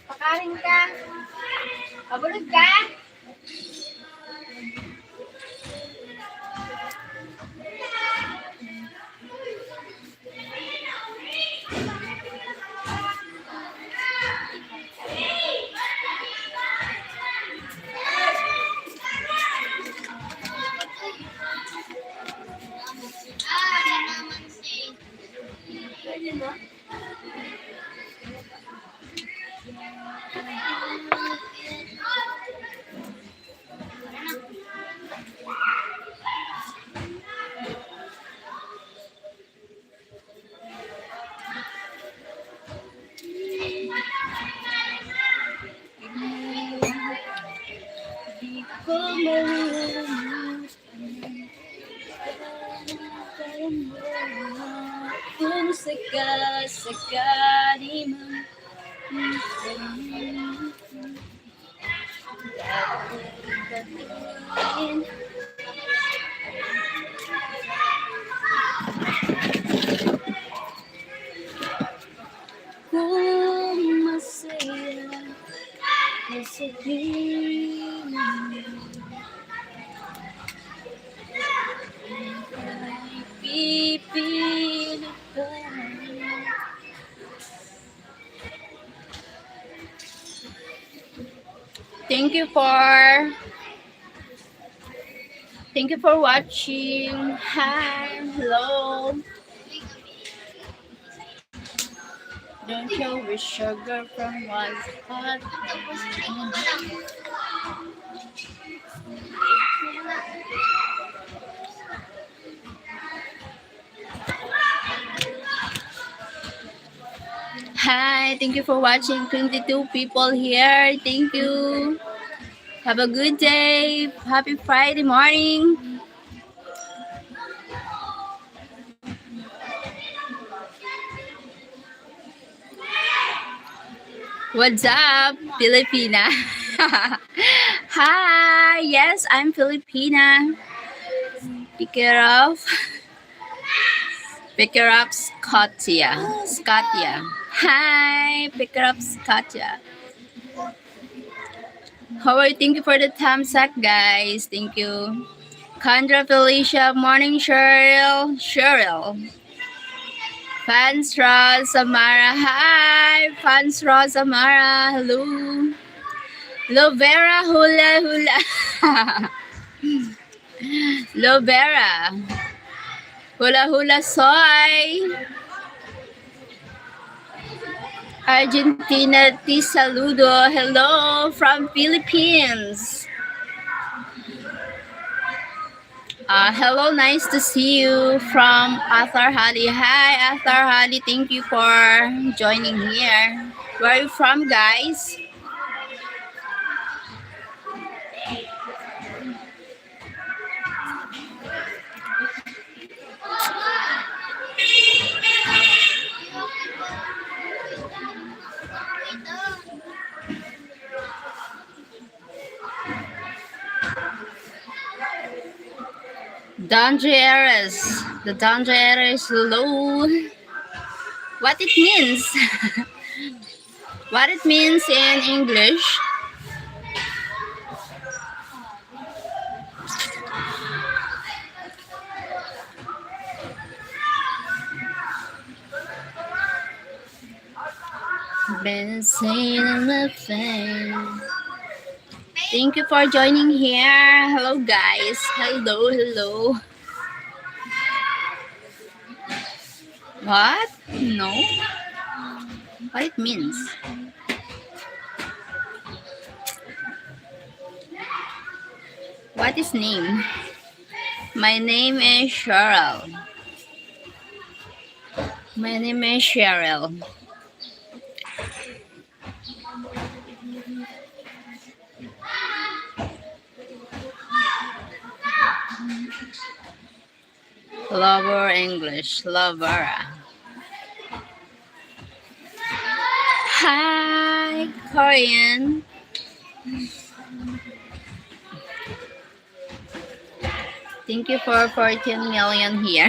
Pakain ka. Pabulog ka. Kung sakali man kung masaya sabihin pipilit ka. Thank you for watching. Hi, hello. Don't you wish your girlfriend was hot? Hi, thank you for watching. 22 people here. Thank you. Have a good day. Happy Friday morning. What's up, Filipina? Hi, yes, I'm Filipina. Pick her up. Pick her up, Scotia. Hi, pick her up, Scotia. How are you? Thank you for the thumbs up, guys. Thank you. Condra, Felicia, morning, Cheryl. Fansra, Samara. Hi, Fansra, Samara. Hello. Lovera, hula. Lovera. Hula soy. Argentina, ti saludo. Hello from Philippines. Hello, nice to see you from Athar Hali. Hi, Athar Hali. Thank you for joining here. Where are you from, guys? Dangerous. The dangerous low. What it means? What it means in English? Been saying the thing. Thank you for joining here. Hello, guys. Hello. What? No? What it means? What is name? My name is Cheryl. My name is Cheryl. Lover English. Lover. Hi, Korean. Thank you for 14 million here.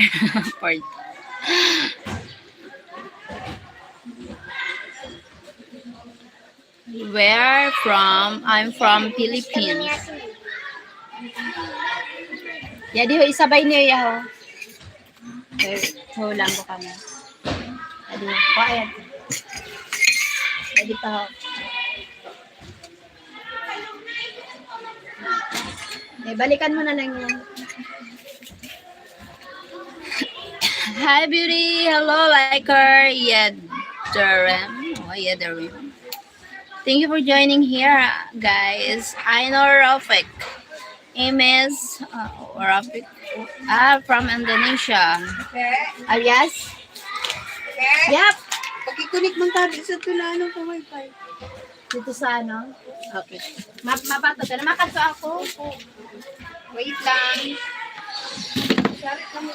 Where from? I'm from Philippines. Jadi ho isabay niyo ya ho. Ho lang ko kami. Jadi quiet. Jadi pa ho. Balikan mo na lang yun. Hi beauty. Hello liker. Yederem. Oh, Yederem. Thank you for joining here, guys. I know Rafik. Ms. Rafik. From Indonesia. Alias? Yep. Pakikunik mong tabi sa tulano ko wifi. Dito sa ano? Okay. Mabato ka na. Makaso ako. Wait lang. Sorry kami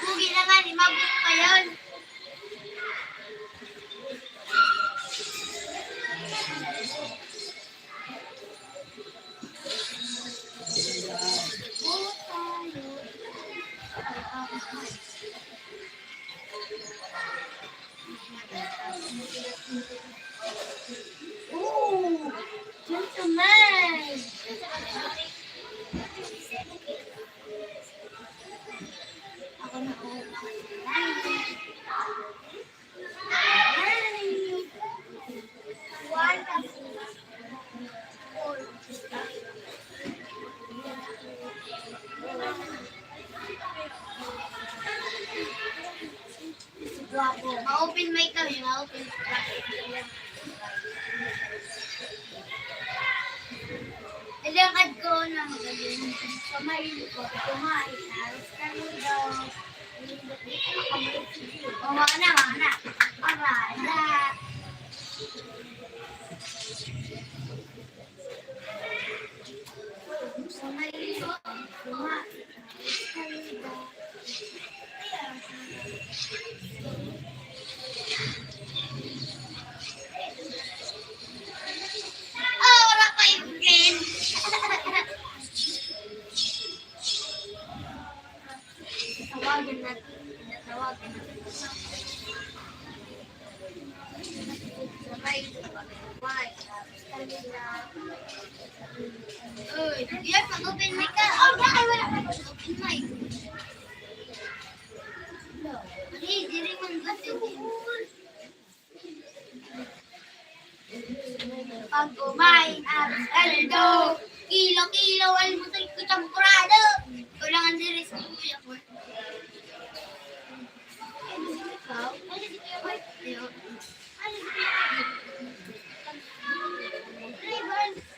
Pugi naman, imabot pa yun. Ooh, gentleman. Ako na ako. Ma-open mic kami, ma-open mic. Ilangad ko na magaling. Kumain ko, kumain. Alas ka rin daw. O, mana. Para. Kumain ko, kumain. Alas ka rin daw. Oh, wala pa yung skin. Tawagan natin. Sabay. Uy, yan, mag-open mic ka. Oh, bakit wala ka mag-open mic? Hey, diri man gati cool. Pag kumain, aldo. Kilo, almusal ko champurado. Kulangan diri sa kuya ko.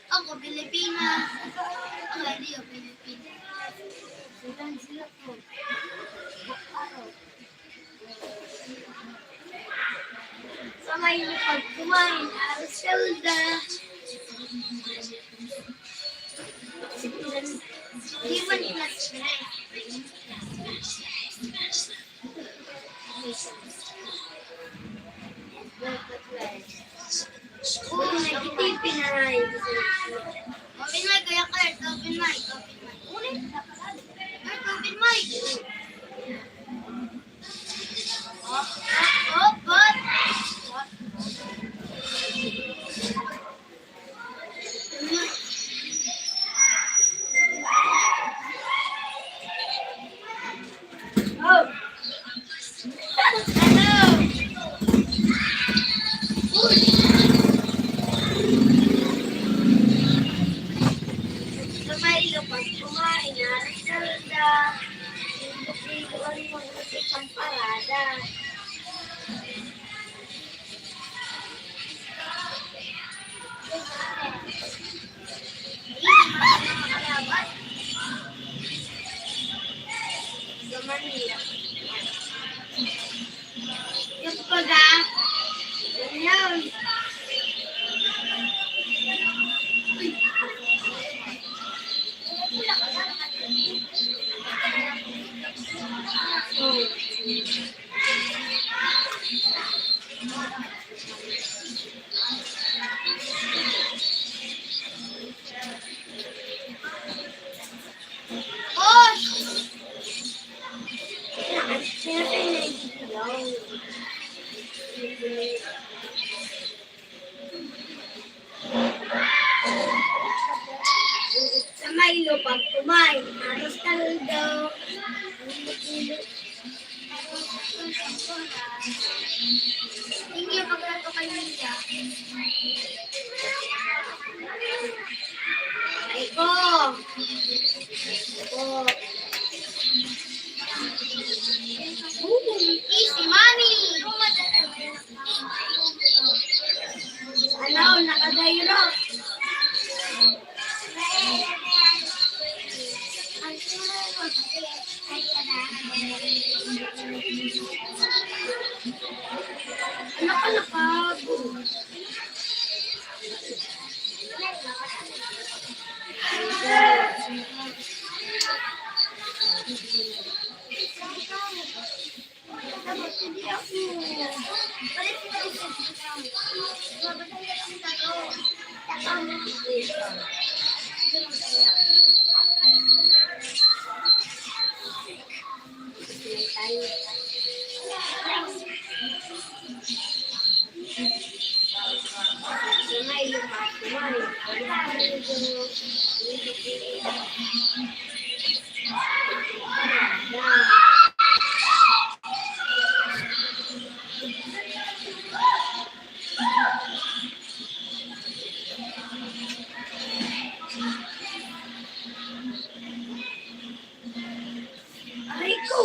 Ako, Pilipinas. Ako, hindi ako Pilipinas. Sudan sila po. Sa may lipad kumain, Ariselda. Iwan nila sila. Sa may lupag kumain na salda. Ikuan mo sa parada. Sa Manila. Yung paga. Ganyan. Oh! Siyempre, naiilaw. Sa may lupag kumain, aros kaldo. Hindi yung paglato kayo niya. Ay ko! Easy money! Ano, nakadayro. Nakalakab. Rico!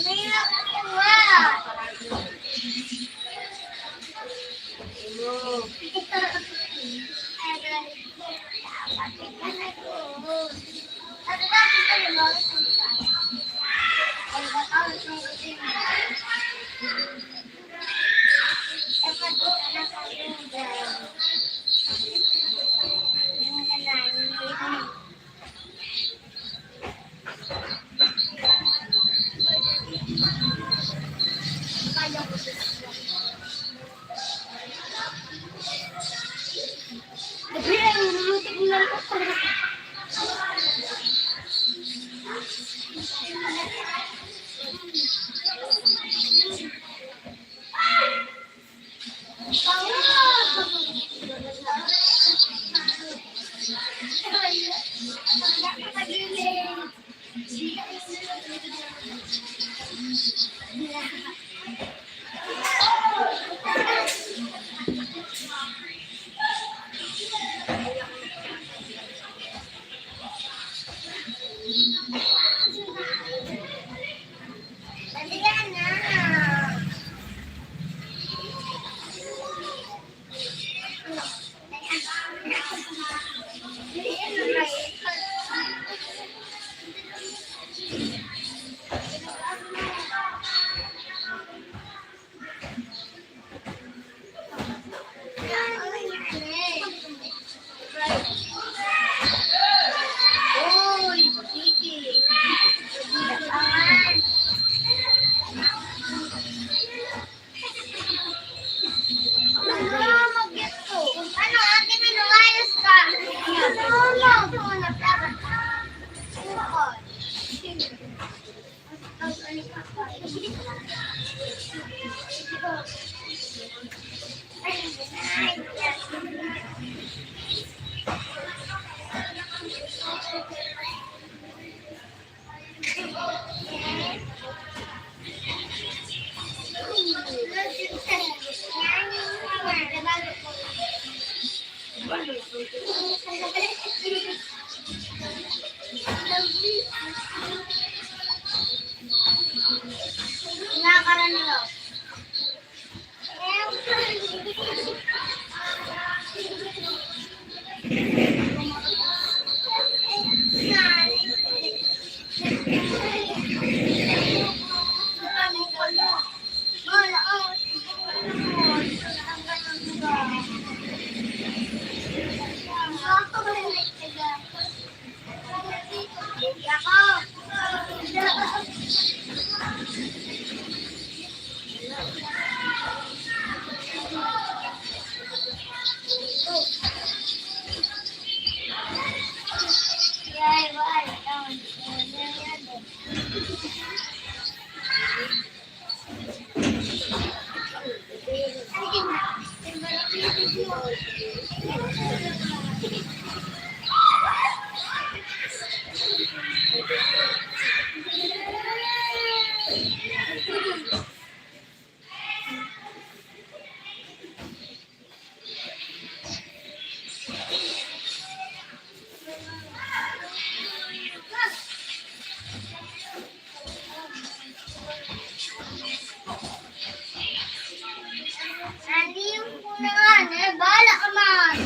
Mahirap kuha. Uy, Kiki. Aman. Ano mag-get ko? Ano, akin na lumayas ka? Ano? Dapat. Bukod. Nakakaraan nyo. Aliw ko na nga, bahala ka man.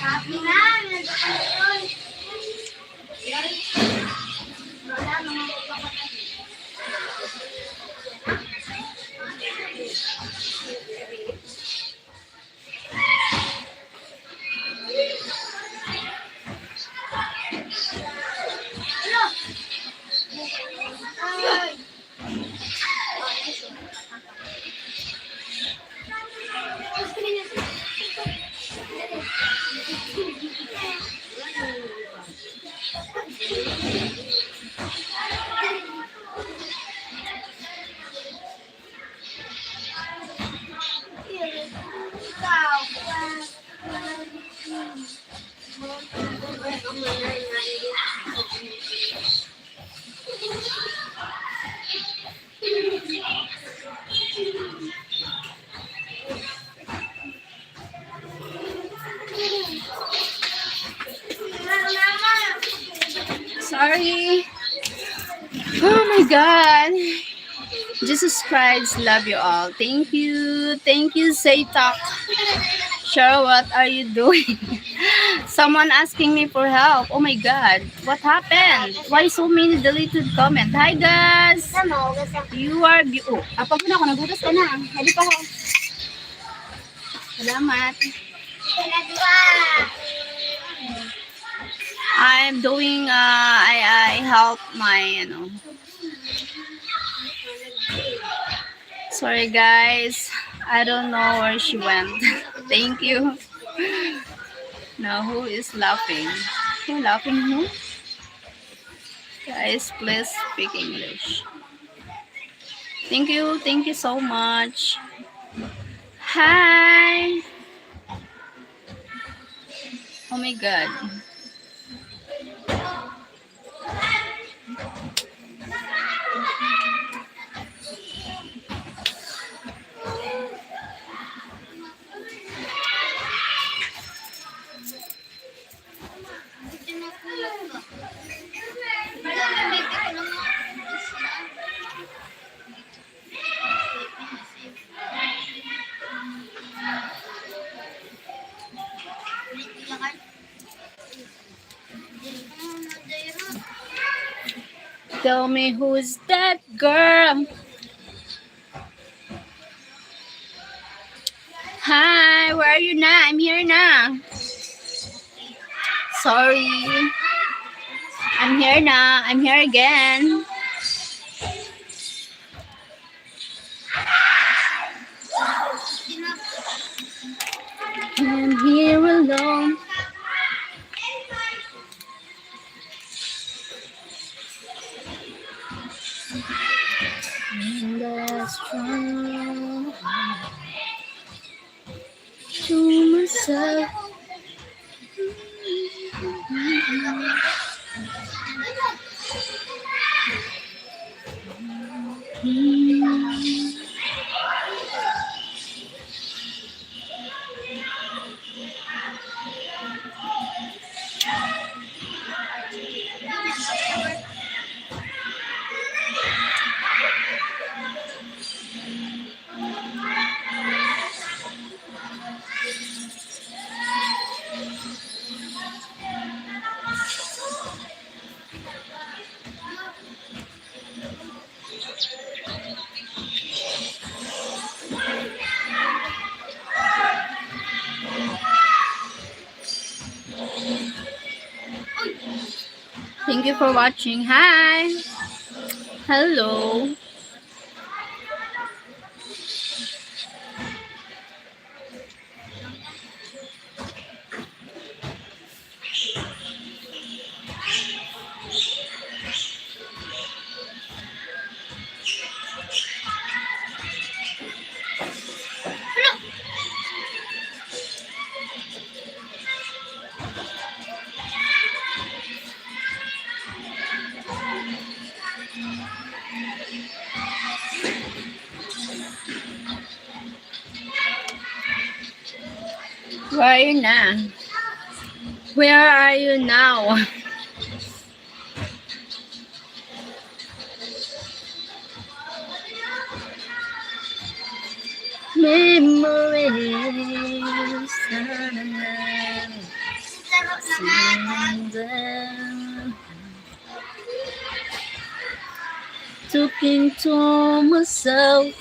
Happy na, nandun. Wala mga kapatid. Sorry. Oh my God. Jesus Christ, love you all. Thank you. Thank you, Saytak. Sure, what are you doing? Someone asking me for help. Oh my God. What happened? Why so many deleted comments? Hi, guys. You are oh, apa mo na ako? Nagutos ka na. Hali pa ako. Salamat. I'm doing, I help my, sorry guys. I don't know where she went. Thank you. Now, who is laughing? Who laughing? Who? Guys, please speak English. Thank you. Thank you so much. Hi. Oh my God. Tell me who's that girl? Hi, where are you now? I'm here now. Sorry. I'm here now. I'm here again. I'm here alone. And that's strong to myself. Thank you for watching. Hi. Hello. Where are you now? Where are you now? Memories talking to myself.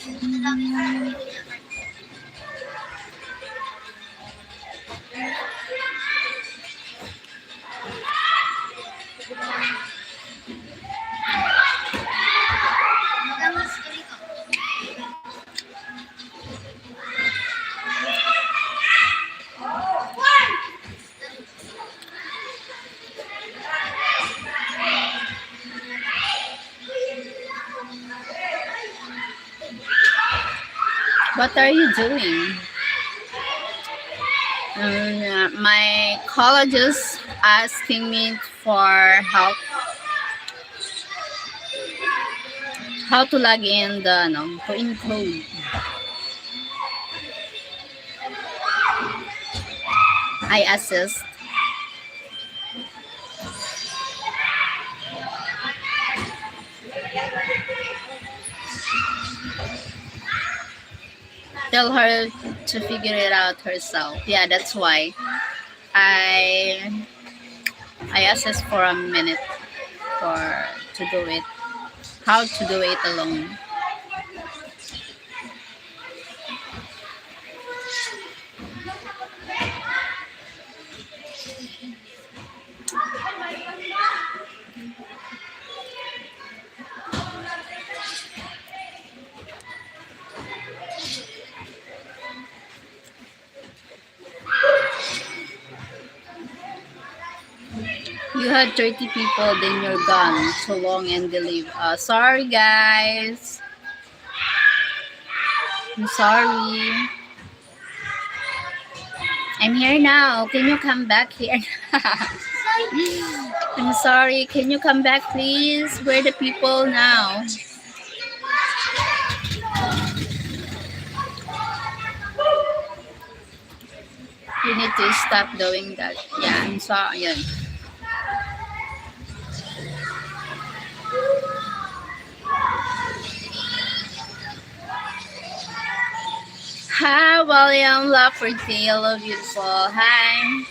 What are you doing? My colleges asking me for help how to log in the to include. I assist. Tell her to figure it out herself. Yeah, that's why I I assist for a minute for to do it. How to do it alone. You had 30 people, then you're gone. So long and believe. Sorry, guys. I'm sorry. I'm here now. Can you come back here? I'm sorry. Can you come back, please? Where are the people now? You need to stop doing that. Yeah, I'm sorry. Yan. Hi, William Lafferty. Hello, beautiful. Hi.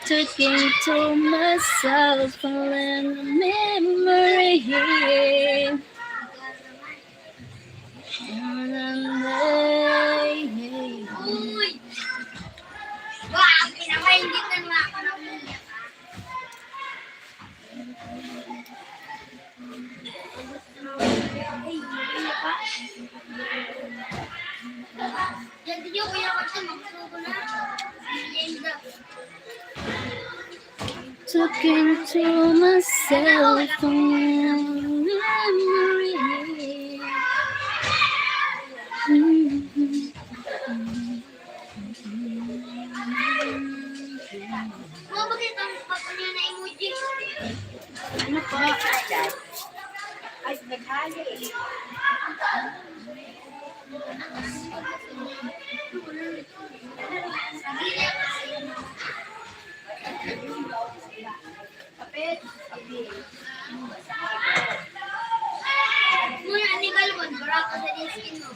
Talking to myself and a memory. Uy! Wah! Pinakaingitan mo ako ng umiyak. Jadi yung kaya ko siya magsuko na. Linda. Talking to myself and a memory. Mga bakit ang papa niya na emoji? Ano po? Ay, naghali eh. Kapit. Kapit. Muna, ni Galwan. Baraka sa din skin mo.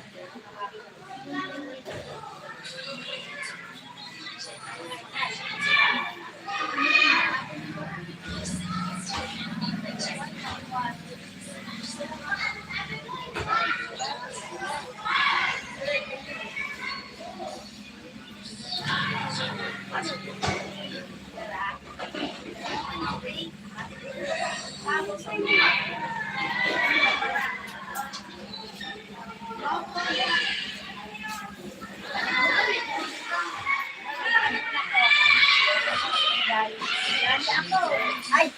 Ay,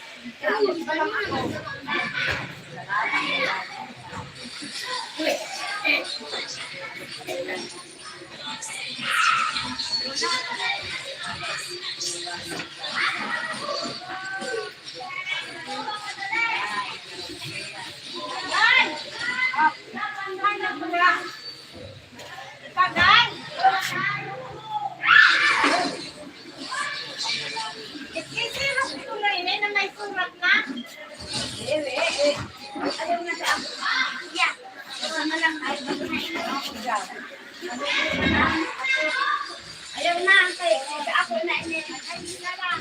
Ayaw na, antay. Ako na ini. Ay, na lang.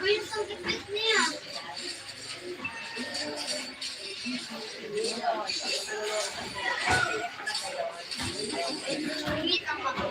Uy, ang sakit niya. Wait lang ako.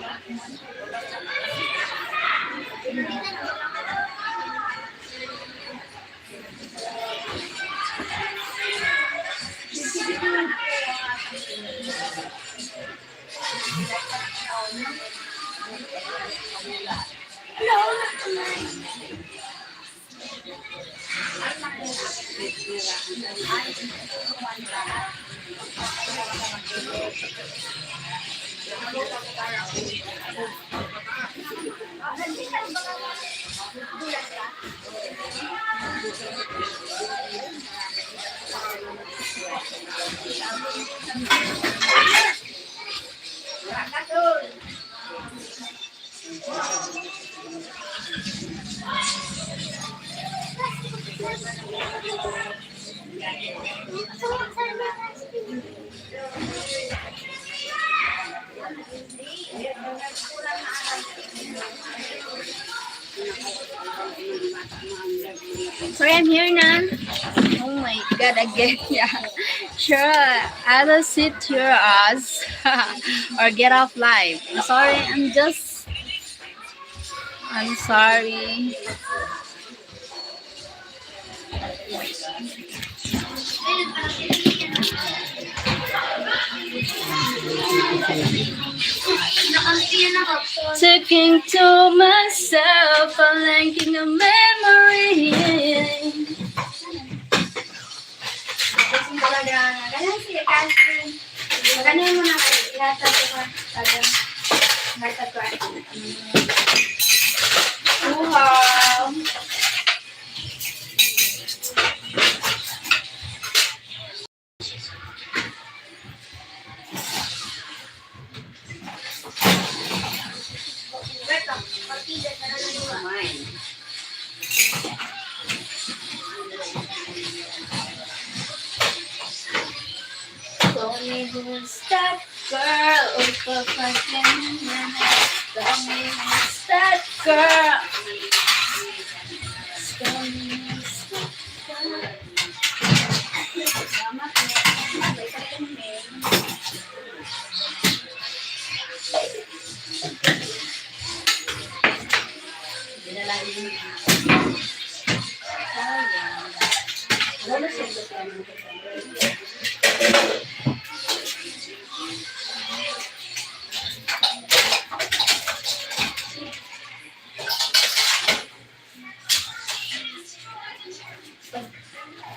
Sorry, I'm here na. Oh my God, again. Yeah. Sure, either sit your ass or get off live. I'm sorry, I'm sorry. Nakampiyan ako. Talking to myself, I'm linking a memory. Kasi talaga, ganyan siya kasi. Ganyan mo na kayo. Ihatag ko talagang. Ihatag ko. Wow. Wait lang. Partida na lang yung Tell me who's that girl? Tell me who's that girl? Tell me who's that girl?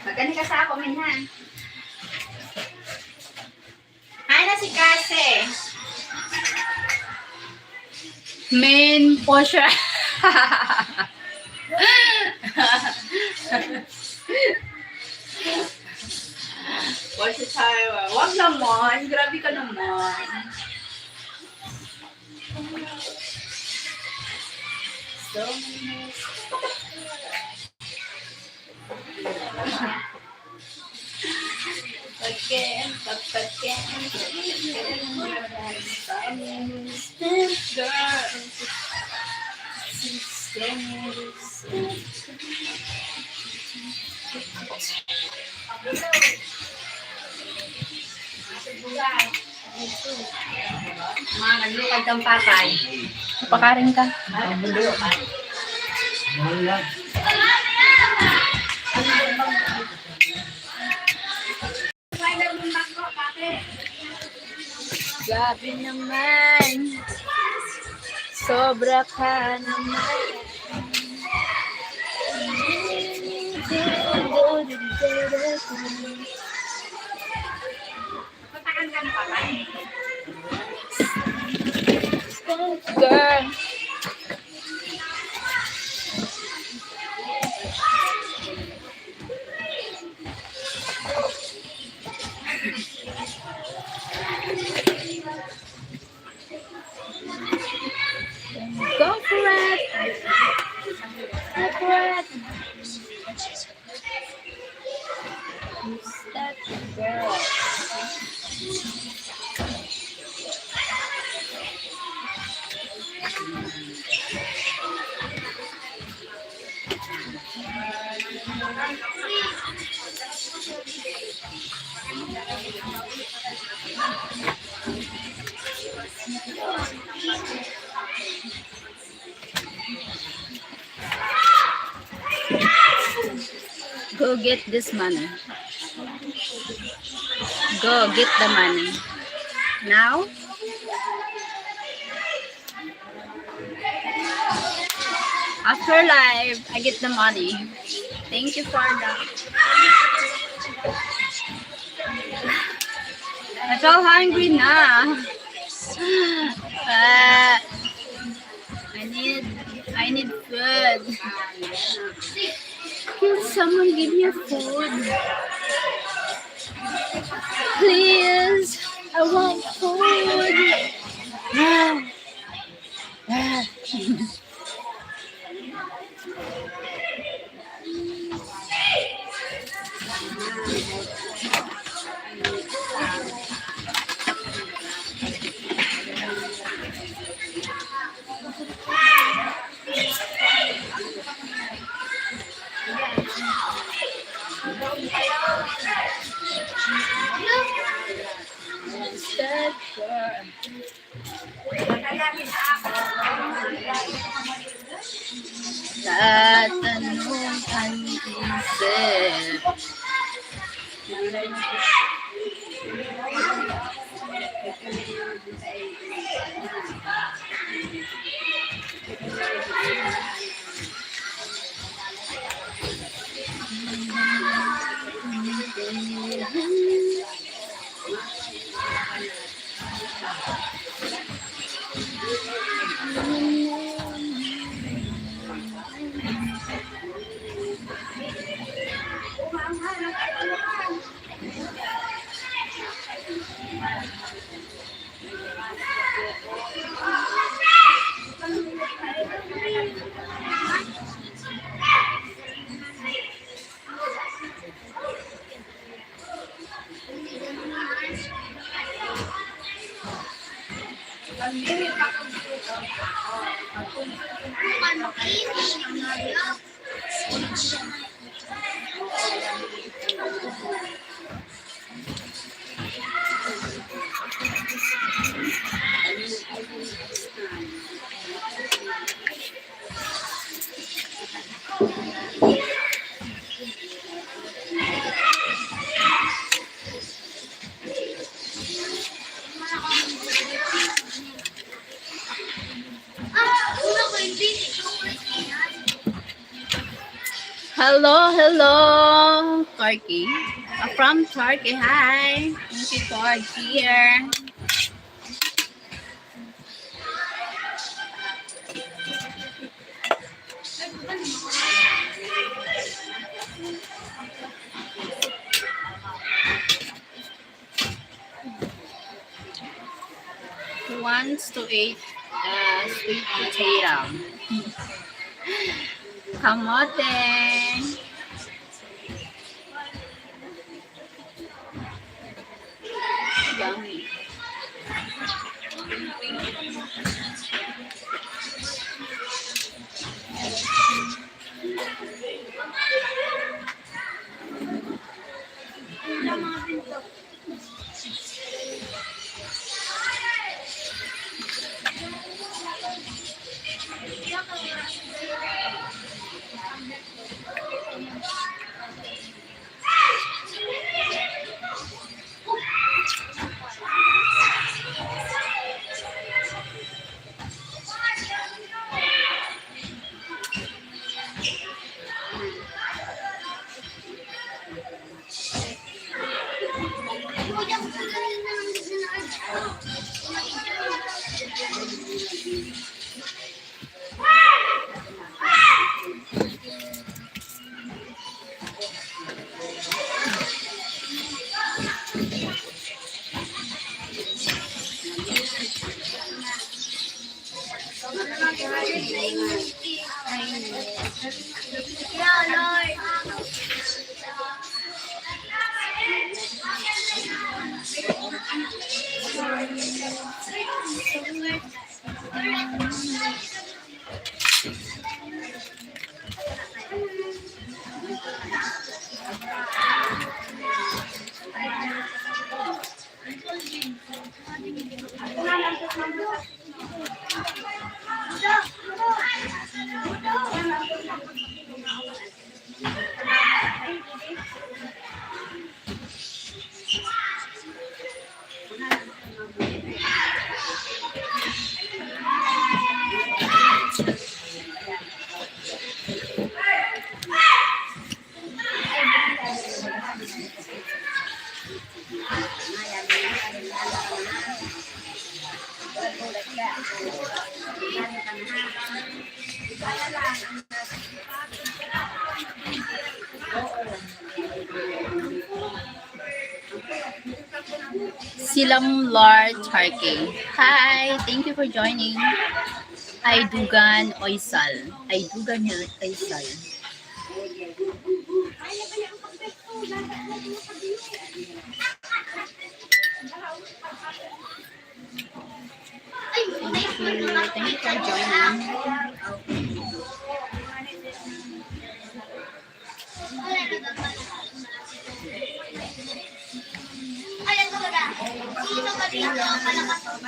Magani ka sa ako, minhan. Hi na si Kase. Main po siya. Bossy tayo. Wag naman. Grabe ka naman. Again, Ma, naglukad kang patay. pakarin ka. Grabe naman. Sobra ka naman. Patakan ka na patay. Girl. Go for it. Go for it. Who's that girl? Go get this money. Go get the money. Now? After live, I get the money. Thank you for that. I'm so hungry now. I need food. Can someone give me food? Please, I want food. Tatanong ang isip. Hello, Turkey. From Turkey, hi. Thank you for here. Who wants to eat sweet potato? Kamote. Yummy. Silam Lord Turkey. Hi, thank you for joining. Aydugan Oysal. Aydugan Oysal. Thank you for joining. Alam ko ba? Sino ba dito ang malakas ang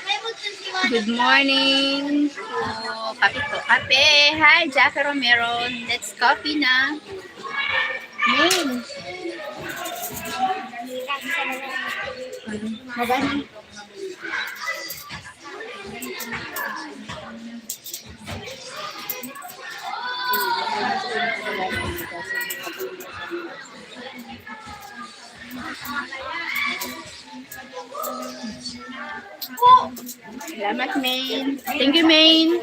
may mutin si Juan. Good morning to Kape po. Kape. Hi, Jackie Romero. Let's coffee na. Main. Magani. Salamat, Main. Thank you, Main.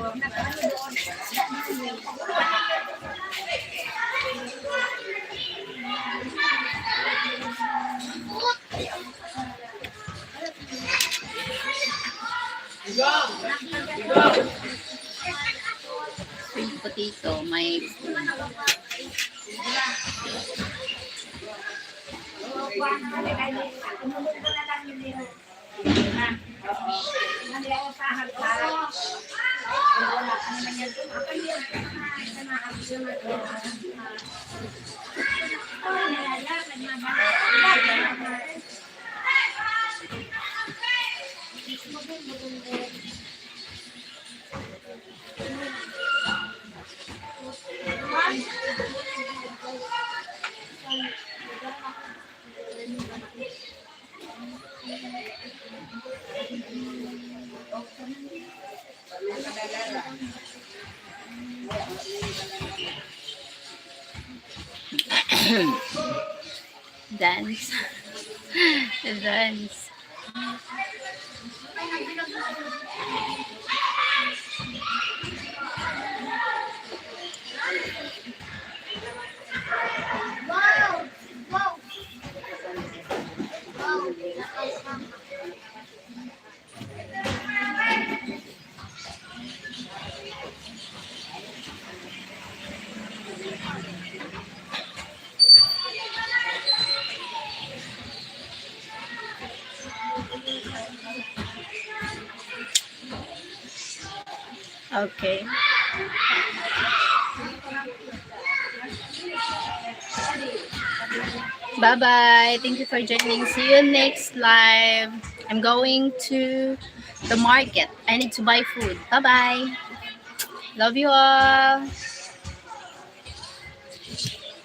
Sweet potato, may dance. Dance. Wow! Wow! Wow! Okay. Bye-bye. Thank you for joining. See you next live. I'm going to the market. I need to buy food. Bye-bye. Love you all.